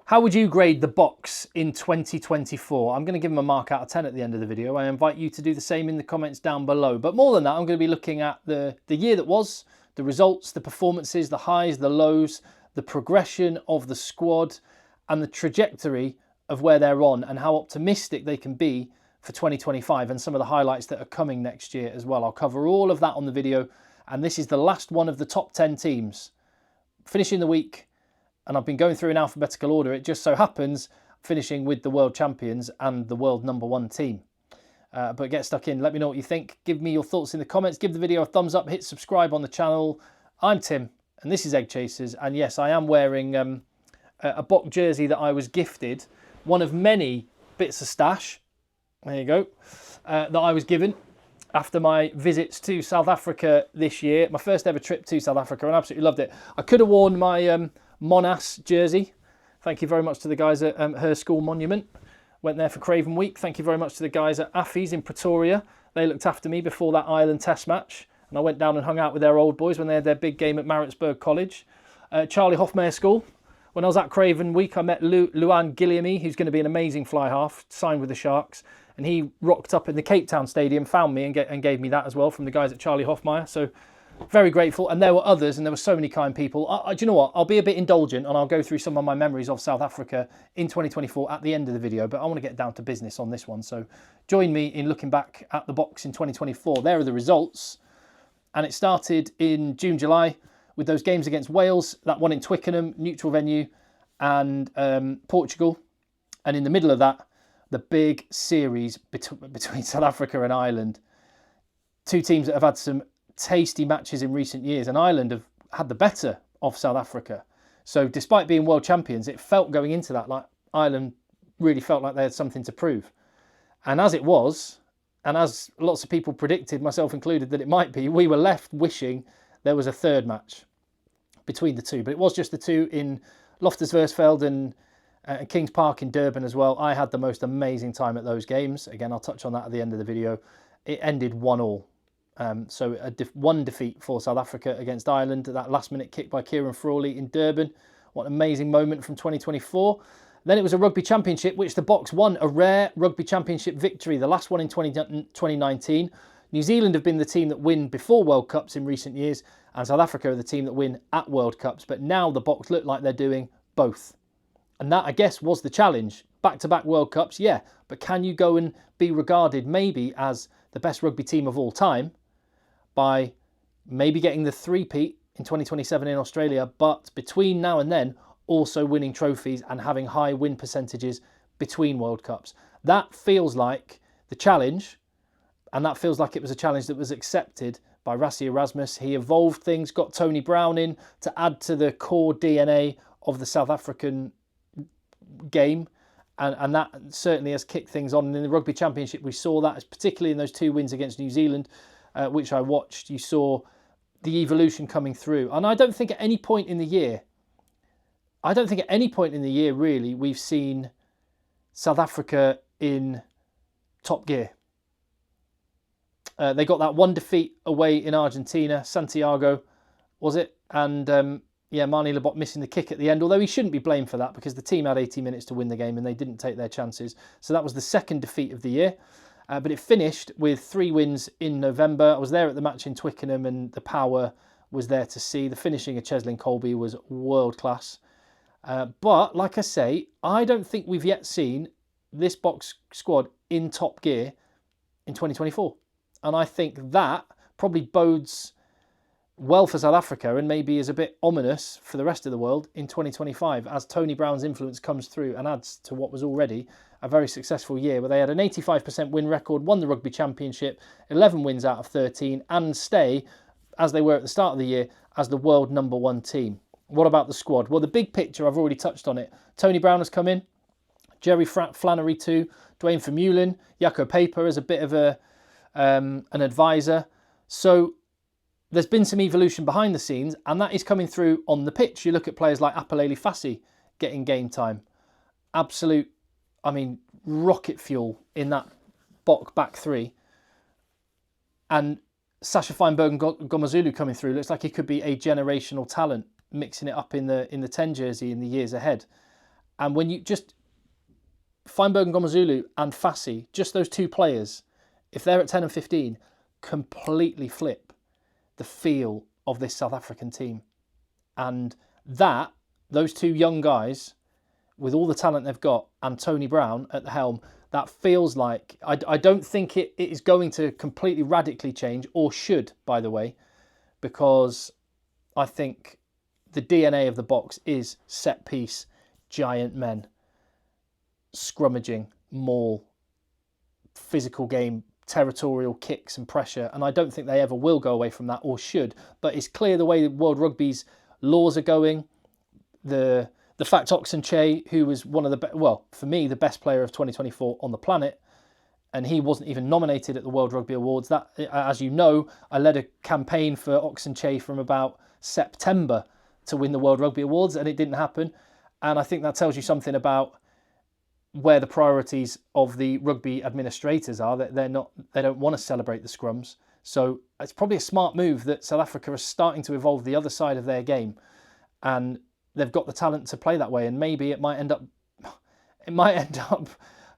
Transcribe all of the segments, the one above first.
How would you grade the box in 2024? I'm going to give them a mark out of 10 at the end of the video. I invite you to do the same in the comments down below. But more than that, I'm going to be looking at the year that was, the results, the performances, the highs, the lows, the progression of the squad, and the trajectory of where they're on and how optimistic they can be for 2025 and some of the highlights that are coming next year as well. I'll cover all of that on the video. And this is the last one of the top 10 teams finishing the week. And I've been going through in alphabetical order. It just so happens finishing with the world champions and the world #1 team. But get stuck in. Let me know what you think. Give me your thoughts in the comments. Give the video a thumbs up. Hit subscribe on the channel. I'm Tim, and this is Egg Chasers. And yes, I am wearing a Bock jersey that I was gifted. One of many bits of stash. There you go. That I was given after my visits to South Africa this year. My first ever trip to South Africa, and I absolutely loved it. I could have worn my Monash jersey. Thank you very much to the guys at Her School Monument. Went there for Craven Week. Thank you very much to the guys at Affy's in Pretoria. They looked after me before that Ireland Test match. And I went down and hung out with their old boys when they had their big game at Maritzburg College. Charlie Hofmeyr School. When I was at Craven Week, I met Luan Gilliamy, who's going to be an amazing fly half, signed with the Sharks. And he rocked up in the Cape Town Stadium, found me and gave me that as well from the guys at Charlie Hofmeyr. So very grateful. And there were others, and there were so many kind people. Do you know what? I'll be a bit indulgent, and I'll go through some of my memories of South Africa in 2024 at the end of the video. But I want to get down to business on this one. So join me in looking back at the box in 2024. There are the results. And it started in June, July with those games against Wales, that one in Twickenham, neutral venue, and Portugal. And in the middle of that, the big series between South Africa and Ireland. Two teams that have had some tasty matches in recent years, and Ireland have had the better of South Africa. So despite being world champions, it felt going into that like Ireland really felt like they had something to prove. And as it was, and as lots of people predicted, myself included, that it might be, we were left wishing there was a third match between the two. But it was just the two in Loftus-Versfeld and Kings Park in Durban as well. I had the most amazing time at those games. Again, I'll touch on that at the end of the video. It ended 1-1. So one defeat for South Africa against Ireland. That last-minute kick by Kieran Frawley in Durban. What an amazing moment from 2024. Then it was a Rugby Championship, which the Box won. A rare Rugby Championship victory, the last one in 2019. New Zealand have been the team that win before World Cups in recent years, and South Africa are the team that win at World Cups. But now the Box look like they're doing both. And that, I guess, was the challenge. Back-to-back World Cups, yeah. But can you go and be regarded maybe as the best rugby team of all time by maybe getting the three-peat in 2027 in Australia, but between now and then also winning trophies and having high win percentages between World Cups? That feels like the challenge, and that feels like it was a challenge that was accepted by Rassie Erasmus. He evolved things, got Tony Brown in to add to the core DNA of the South African game, and that certainly has kicked things on. And in the Rugby Championship, we saw that, particularly in those two wins against New Zealand, which I watched. You saw the evolution coming through. And I don't think at any point in the year, really, we've seen South Africa in top gear. They got that one defeat away in Argentina, Santiago, was it? And Manie Lebot missing the kick at the end, although he shouldn't be blamed for that because the team had 80 minutes to win the game and they didn't take their chances. So that was the second defeat of the year. But it finished with 3 wins in November. I was there at the match in Twickenham and the power was there to see. The finishing of Cheslin Colby was world class. But like I say, I don't think we've yet seen this Box squad in top gear in 2024. And I think that probably bodes well for South Africa and maybe is a bit ominous for the rest of the world in 2025 as Tony Brown's influence comes through and adds to what was already a very successful year where they had an 85% win record, won the Rugby Championship, 11 wins out of 13, and stay, as they were at the start of the year, as the world #1 team. What about the squad? Well, the big picture, I've already touched on it. Tony Brown has come in, Jerry Flannery too, Dwayne Vermeulen, Jaco Paper as a bit of an advisor. So there's been some evolution behind the scenes, and that is coming through on the pitch. You look at players like Apalele Fassi getting game time. Absolute, rocket fuel in that Bock back three. And Sasha Feinberg and Gomazulu coming through. Looks like he could be a generational talent, mixing it up in the 10 jersey in the years ahead. And when you just Feinberg and Ngomazulu and Fassi, just those two players, if they're at 10 and 15, completely flip the feel of this South African team. And those two young guys, with all the talent they've got, and Tony Brown at the helm, that feels like, I don't think it is going to completely radically change, or should, by the way, because I think the DNA of the Boks is set piece, giant men, scrummaging, maul, physical game, territorial kicks and pressure, and I don't think they ever will go away from that, or should. But it's clear the way World Rugby's laws are going, the fact Oxenche, who was one of for me, the best player of 2024 on the planet, and he wasn't even nominated at the World Rugby Awards. That, as you know, I led a campaign for Oxenche from about September to win the World Rugby Awards, and it didn't happen. And I think that tells you something about where the priorities of the rugby administrators are. That they don't want to celebrate the scrums. So it's probably a smart move that South Africa are starting to evolve the other side of their game, and they've got the talent to play that way. And maybe it might end up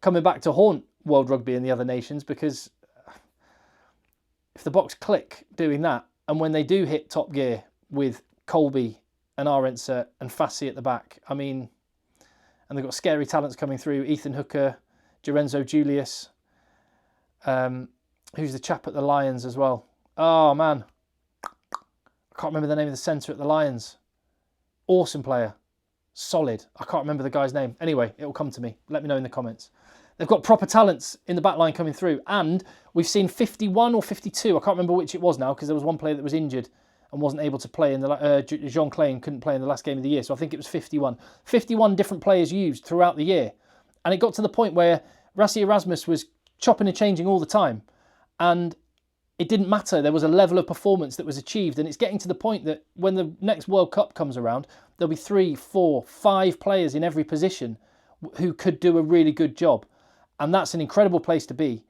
coming back to haunt World Rugby and the other nations, because if the Boks click doing that, and when they do hit top gear with Colby and Arendse and Fassi at the back, I mean, and they've got scary talents coming through, Ethan Hooker, Lorenzo Julius, who's the chap at the Lions as well. Oh man, I can't remember the name of the centre at the Lions. Awesome player, solid. I can't remember the guy's name. Anyway, it will come to me. Let me know in the comments. They've got proper talents in the back line coming through, and we've seen 51 or 52. I can't remember which it was now, because there was one player that was injured and wasn't able to play in the Jean Klein couldn't play in the last game of the year, so I think it was 51. 51 different players used throughout the year, and it got to the point where Rassie Erasmus was chopping and changing all the time, and it didn't matter. There was a level of performance that was achieved, and it's getting to the point that when the next World Cup comes around, there'll be 3, 4, 5 players in every position who could do a really good job, and that's an incredible place to be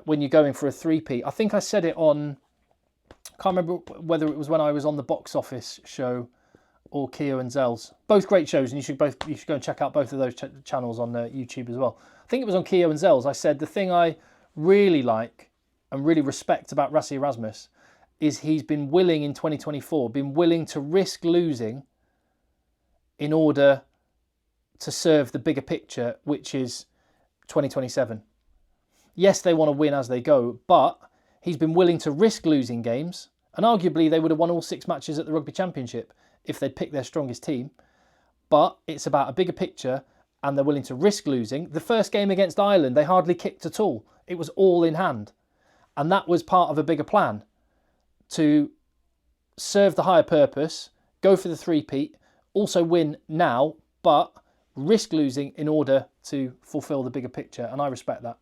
when you're going for a three-peat. I think I said it on, I can't remember whether it was when I was on the Box Office show or Keo and Zell's. Both great shows, and you should go and check out both of those channels on YouTube as well. I think it was on Keo and Zell's. I said the thing I really like and really respect about Rassie Erasmus is he's been willing in 2024, to risk losing in order to serve the bigger picture, which is 2027. Yes, they want to win as they go, but he's been willing to risk losing games, and arguably they would have won all 6 matches at the Rugby Championship if they'd picked their strongest team. But it's about a bigger picture, and they're willing to risk losing. The first game against Ireland, they hardly kicked at all. It was all in hand. And that was part of a bigger plan to serve the higher purpose, go for the three-peat, also win now, but risk losing in order to fulfil the bigger picture. And I respect that.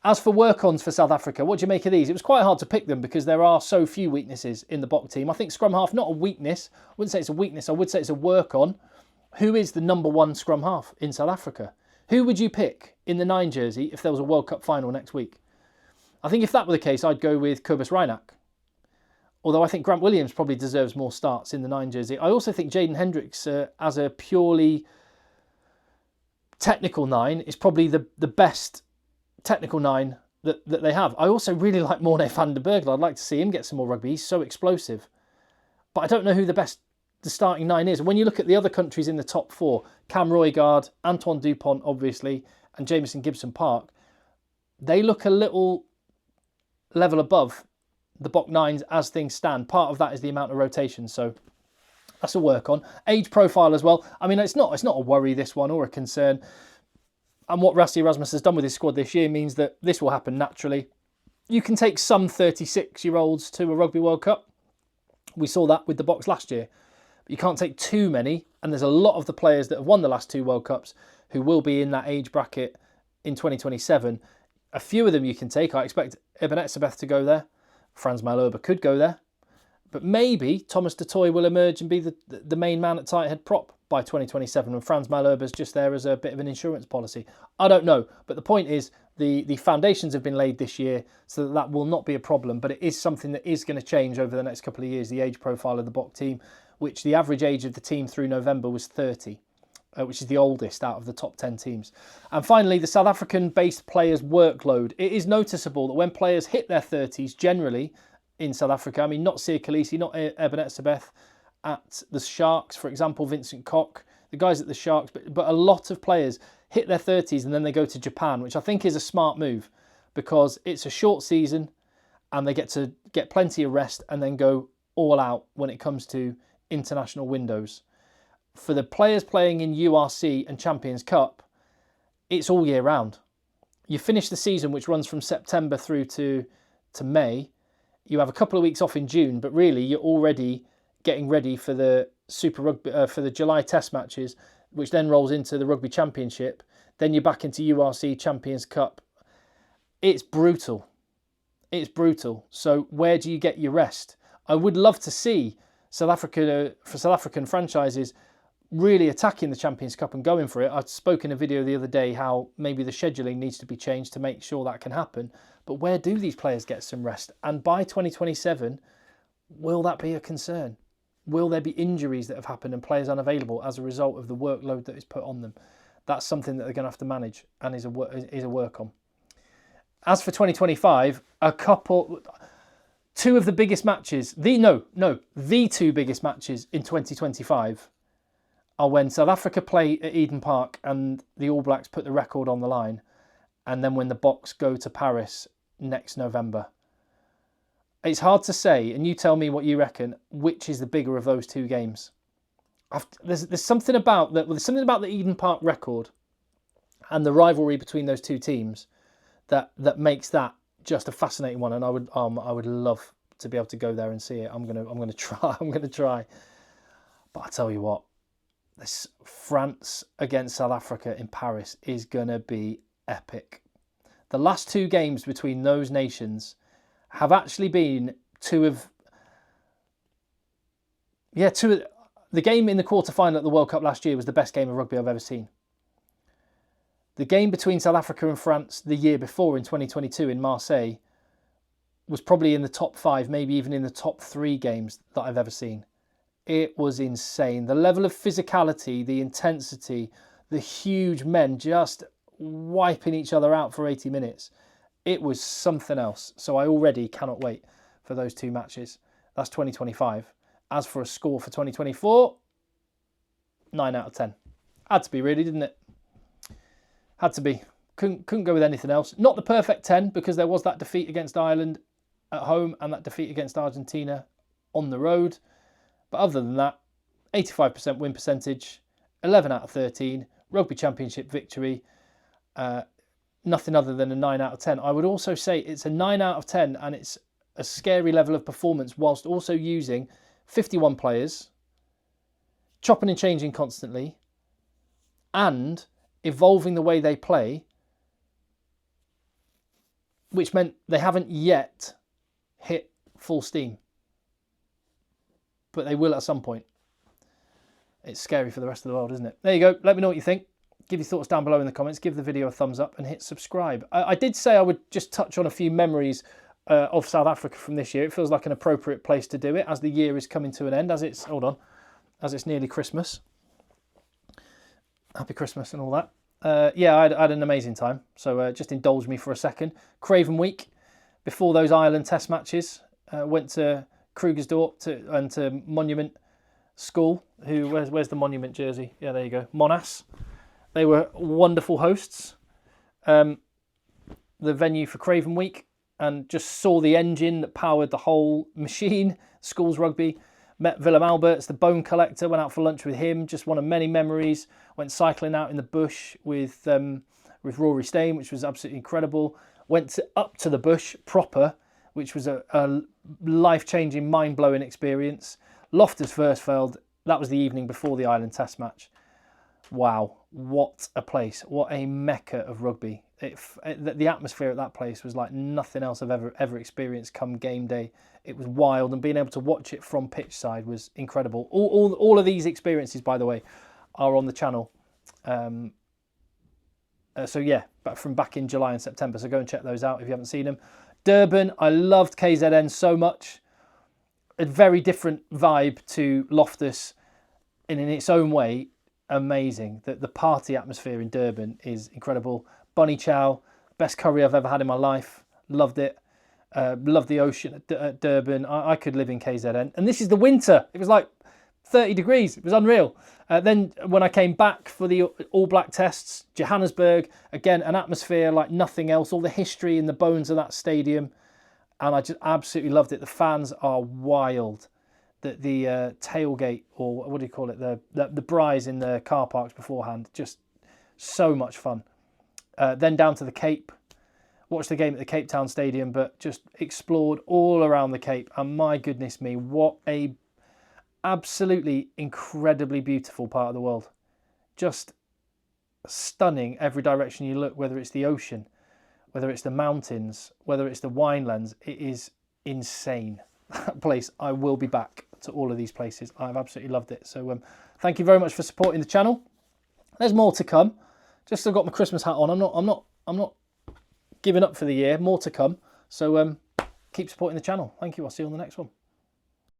As for work-ons for South Africa, what do you make of these? It was quite hard to pick them because there are so few weaknesses in the Bok team. I think scrum half, not a weakness. I wouldn't say it's a weakness. I would say it's a work-on. Who is the number 1 scrum half in South Africa? Who would you pick in the 9 jersey if there was a World Cup final next week? I think if that were the case, I'd go with Kobus Reinach. Although I think Grant Williams probably deserves more starts in the 9 jersey. I also think Jaden Hendricks, as a purely technical 9, is probably the best technical 9 that they have. I also really like Morné van der Berg. I'd like to see him get some more rugby. He's so explosive. But I don't know who the starting 9 is. When you look at the other countries in the top 4, Cam Roygaard, Antoine Dupont, obviously, and Jamison Gibson Park, they look a little level above the Bok 9s as things stand. Part of that is the amount of rotation, so that's a work on. Age profile as well. I mean, it's not a worry, this one, or a concern. And what Rassie Erasmus has done with his squad this year means that this will happen naturally. You can take some 36-year-olds to a Rugby World Cup. We saw that with the Boks last year. But you can't take too many, and there's a lot of the players that have won the last 2 World Cups who will be in that age bracket in 2027. A few of them you can take. I expect Eben Etzebeth to go there. Frans Malherbe could go there. But maybe Thomas du Toit will emerge and be the main man at tight head prop by 2027, and Frans Malherbe is just there as a bit of an insurance policy. I don't know, but the point is the foundations have been laid this year so that will not be a problem, but it is something that is going to change over the next couple of years, the age profile of the Bok team, which the average age of the team through November was 30. which is the oldest out of the top 10 teams. And finally, the South African-based players' workload. It is noticeable that when players hit their 30s, generally in South Africa, I mean, not Siya Kolisi, not Ebenet Sabeth, at the Sharks, for example, Vincent Koch, the guys at the Sharks, but a lot of players hit their 30s and then they go to Japan, which I think is a smart move because it's a short season and they get to get plenty of rest and then go all out when it comes to international windows. For the players playing in URC and Champions Cup, it's all year round. You finish the season, which runs from September through to May. You have a couple of weeks off in June, but really you're already getting ready for the Super Rugby, for the July Test matches, which then rolls into the Rugby Championship. Then you're back into URC Champions Cup. It's brutal. It's brutal. So where do you get your rest? I would love to see South African franchises really attacking the Champions Cup and going for it. I spoke in a video the other day how maybe the scheduling needs to be changed to make sure that can happen. But where do these players get some rest? And by 2027, will that be a concern? Will there be injuries that have happened and players unavailable as a result of the workload that is put on them? That's something that they're going to have to manage and is a work on. As for 2025, two of the biggest matches, the two biggest matches in 2025 are when South Africa play at Eden Park and the All Blacks put the record on the line, and then when the Boks go to Paris next November. It's hard to say, and you tell me what you reckon, which is the bigger of those two games. There's something about the Eden Park record and the rivalry between those two teams that makes that just a fascinating one, and I would love to be able to go there and see it. I'm gonna try. But I tell you what, this France against South Africa in Paris is gonna be epic. The last two games between those nations have actually been the game in the quarter-final at the World Cup last year was the best game of rugby I've ever seen. The game between South Africa and France the year before in 2022 in Marseille was probably in the top 5, maybe even in the top 3 games that I've ever seen. It was insane. The level of physicality, the intensity, the huge men just wiping each other out for 80 minutes. It was something else. So I already cannot wait for those two matches. That's 2025. As for a score for 2024, 9 out of 10. Had to be really, didn't it? Had to be. Couldn't go with anything else. Not the perfect 10 because there was that defeat against Ireland at home and that defeat against Argentina on the road. But other than that, 85% win percentage, 11 out of 13, Rugby Championship victory, nothing other than a 9 out of 10. I would also say it's a 9 out of 10 and it's a scary level of performance whilst also using 51 players, chopping and changing constantly, and evolving the way they play, which meant they haven't yet hit full steam. But they will at some point. It's scary for the rest of the world, isn't it? There you go. Let me know what you think. Give your thoughts down below in the comments. Give the video a thumbs up and hit subscribe. I did say I would just touch on a few memories of South Africa from this year. It feels like an appropriate place to do it as the year is coming to an end, as it's nearly Christmas. Happy Christmas and all that. I had an amazing time. So just indulge me for a second. Craven Week, before those Ireland Test matches, went to Krugersdorp and to Monument School. Where's the Monument jersey? Yeah, there you go. Monash. They were wonderful hosts. The venue for Craven Week, and just saw the engine that powered the whole machine. Schools rugby. Met Willem Alberts, the bone collector, went out for lunch with him. Just one of many memories. Went cycling out in the bush with Rory Stain, which was absolutely incredible. Went up to the bush proper, which was a life-changing, mind-blowing experience. Loftus Versfeld, that was the evening before the Ireland Test match. Wow, what a place. What a mecca of rugby. The atmosphere at that place was like nothing else I've ever experienced come game day. It was wild, and being able to watch it from pitch side was incredible. All of these experiences, by the way, are on the channel. But from back in July and September, so go and check those out if you haven't seen them. Durban, I loved KZN so much. A very different vibe to Loftus, and in its own way, amazing. The party atmosphere in Durban is incredible. Bunny chow, best curry I've ever had in my life. Loved it. Loved the ocean at Durban. I could live in KZN. And this is the winter. It was like 30 degrees. It was unreal. Then when I came back for the All Black tests, Johannesburg, again, an atmosphere like nothing else. All the history in the bones of that stadium. And I just absolutely loved it. The fans are wild. The tailgate, or what do you call it? The braais in the car parks beforehand. Just so much fun. Then down to the Cape. Watched the game at the Cape Town Stadium, but just explored all around the Cape. And my goodness me, what a absolutely incredibly beautiful part of the world. Just stunning every direction you look, whether it's the ocean, whether it's the mountains, whether it's the winelands. It is insane. That place, I will be back to all of these places. I've absolutely loved it. So thank you very much for supporting the channel. There's more to come. Just still got my Christmas hat on. I'm not giving up for the year. More to come. So keep supporting the channel. Thank you. I'll see you on the next one.